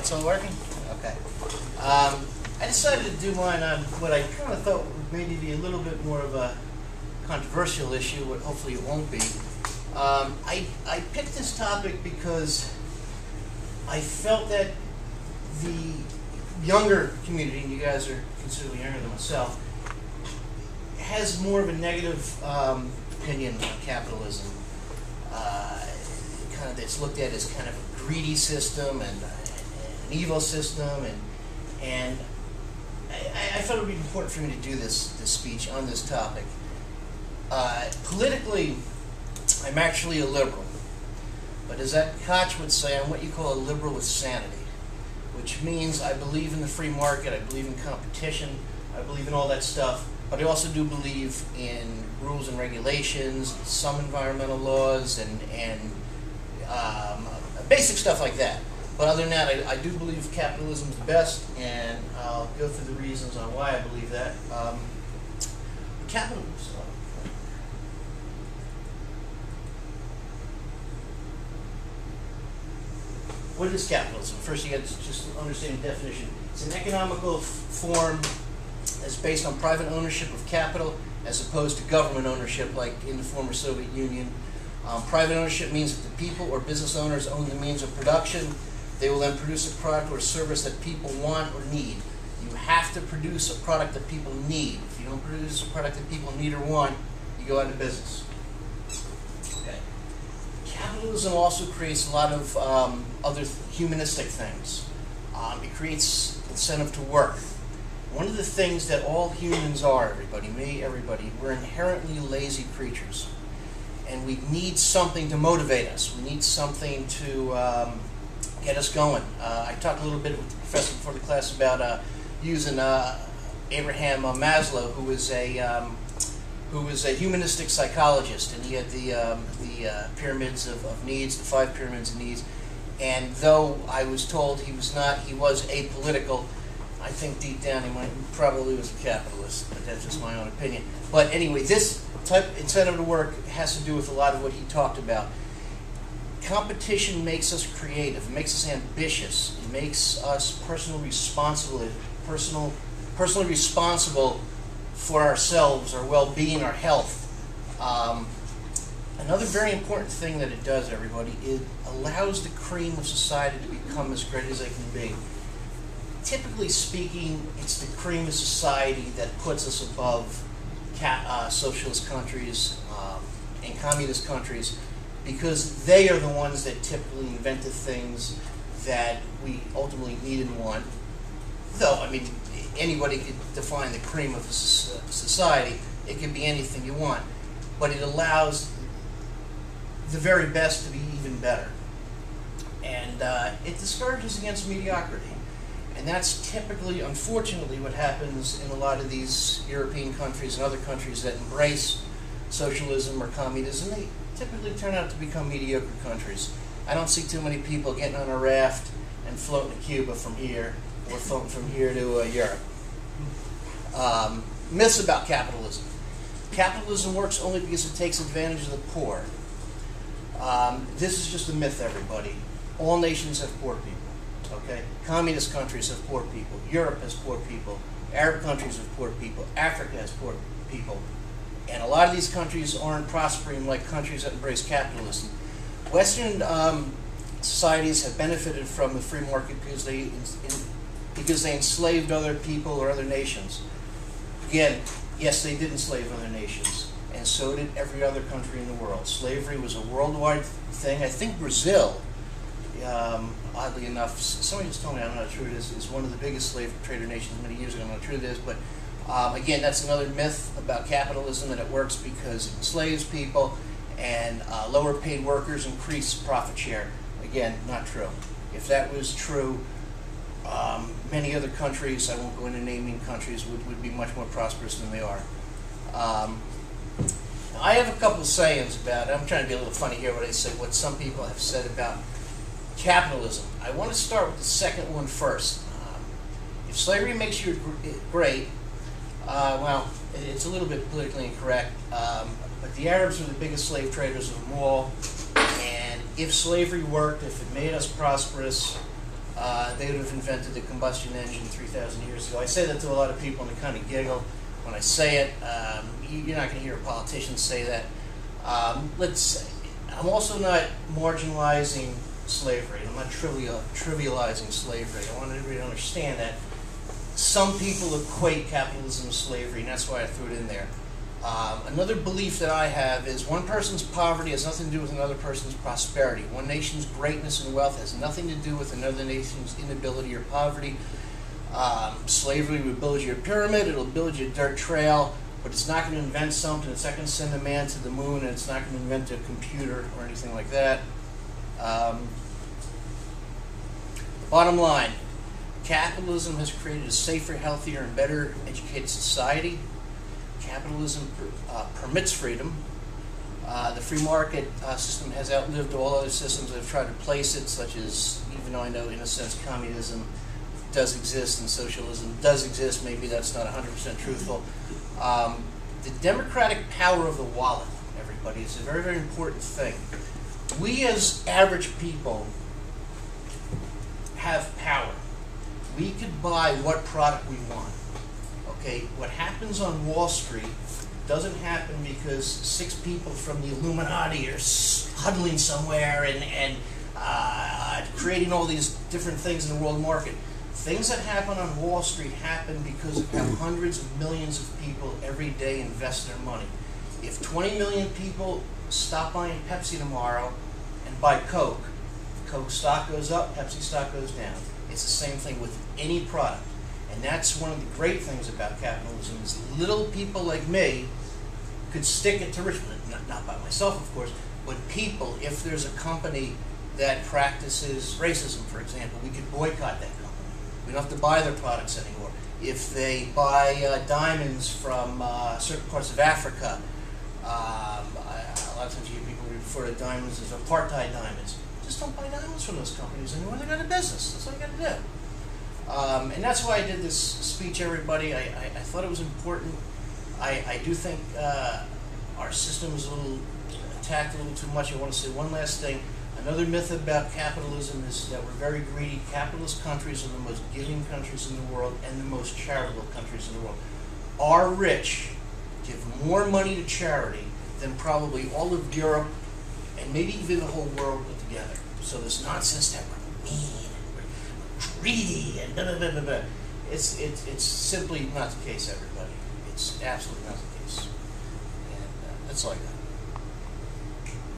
It's all working? Okay. I decided to do mine on what I kind of thought would maybe be a little bit more of a controversial issue, but hopefully it won't be. I picked this topic because I felt that the younger community, and you guys are considerably younger than myself, has more of a negative opinion on capitalism. It's looked at as kind of a greedy system and an evil system, and I felt it would be important for me to do this speech on this topic. Politically, I'm actually a liberal, but as that Koch would say, I'm what you call a liberal with sanity, which means I believe in the free market, I believe in competition, I believe in all that stuff, but I also do believe in rules and regulations, some environmental laws, and basic stuff like that. But other than that, I do believe capitalism is the best, and I'll go through the reasons on why I believe that. Capitalism. What is capitalism? First, you got to just understand the definition. It's an economical form that's based on private ownership of capital as opposed to government ownership, like in the former Soviet Union. Private ownership means that the people or business owners own the means of production. They will then produce a product or a service that people want or need. You have to produce a product that people need. If you don't produce a product that people need or want, you go out of business. Okay. Capitalism also creates a lot of other humanistic things. It creates incentive to work. One of the things that all humans are, everybody, me, everybody, we're inherently lazy creatures. And we need something to motivate us. We need something to get us going. I talked a little bit with the professor before the class about using Abraham Maslow, who was a humanistic psychologist, and he had the pyramids of needs, the 5 pyramids of needs. And though I was told he was apolitical, I think deep down he probably was a capitalist, but that's just my own opinion. But anyway, this type of incentive to work has to do with a lot of what he talked about. Competition makes us creative, it makes us ambitious, it makes us personally responsible for ourselves, our well-being, our health. Another very important thing that it does, everybody, it allows the cream of society to become as great as they can be. Typically speaking, it's the cream of society that puts us above socialist countries and communist countries, because they are the ones that typically invented things that we ultimately need and want. Though, I mean, anybody could define the cream of a society. It can be anything you want. But it allows the very best to be even better. And it discourages against mediocrity. And that's typically, unfortunately, what happens in a lot of these European countries and other countries that embrace socialism or communism. They typically turn out to become mediocre countries. I don't see too many people getting on a raft and floating to Cuba from here, or floating from here to Europe. Myths about capitalism. Capitalism works only because it takes advantage of the poor. This is just a myth, everybody. All nations have poor people. Okay? Communist countries have poor people. Europe has poor people. Arab countries have poor people. Africa has poor people. And a lot of these countries aren't prospering like countries that embrace capitalism. Western societies have benefited from the free market because they enslaved other people or other nations. Again, yes, they did enslave other nations, and so did every other country in the world. Slavery was a worldwide thing. I think Brazil, oddly enough, somebody just told me, I don't know how true it is one of the biggest slave trader nations many years ago. I don't know how true it is, but again, that's another myth about capitalism, that it works because it enslaves people, and lower paid workers increase profit share. Again, not true. If that was true, many other countries, I won't go into naming countries, would be much more prosperous than they are. I have a couple of sayings about it. I'm trying to be a little funny here when I say what some people have said about capitalism. I want to start with the second one first. If slavery makes you great, well, it's a little bit politically incorrect, but the Arabs were the biggest slave traders of them all, and if slavery worked, if it made us prosperous, they would have invented the combustion engine 3,000 years ago. I say that to a lot of people and they kind of giggle when I say it. You're not going to hear a politician say that. I'm also not marginalizing slavery. I'm not trivializing slavery. I want everybody to understand that some people equate capitalism with slavery, and that's why I threw it in there. Another belief that I have is one person's poverty has nothing to do with another person's prosperity. One nation's greatness and wealth has nothing to do with another nation's inability or poverty. Slavery will build you a pyramid, it'll build you a dirt trail, but it's not going to invent something, it's not going to send a man to the moon, and it's not going to invent a computer or anything like that. The bottom line, capitalism has created a safer, healthier, and better educated society. Capitalism permits freedom. The free market system has outlived all other systems that have tried to replace it, such as, even though I know in a sense communism does exist and socialism does exist, maybe that's not 100% truthful. The democratic power of the wallet, everybody, is a very, very important thing. We as average people have power. We could buy what product we want. Okay, what happens on Wall Street doesn't happen because 6 people from the Illuminati are huddling somewhere and creating all these different things in the world market. Things that happen on Wall Street happen because of how hundreds of millions of people every day invest their money. If 20 million people stop buying Pepsi tomorrow and buy Coke, Coke stock goes up, Pepsi stock goes down. It's the same thing with any product. And that's one of the great things about capitalism is little people like me could stick it to Richmond, not by myself, of course, but people, if there's a company that practices racism, for example, we could boycott that company. We don't have to buy their products anymore. If they buy diamonds from certain parts of Africa, a lot of times you hear people refer to diamonds as apartheid diamonds. Just don't buy diamonds from those companies anymore. They're out of business. That's all you got to do. And that's why I did this speech, everybody. I thought it was important. I do think our system is a little attacked a little too much. I want to say one last thing. Another myth about capitalism is that we're very greedy. Capitalist countries are the most giving countries in the world and the most charitable countries in the world. Our rich give more money to charity than probably all of Europe and maybe even the whole world put together. So this nonsense that we're mean and we're greedy and blah, blah, blah, blah, blah. It's simply not the case, everybody. It's absolutely not the case. And that's all I got.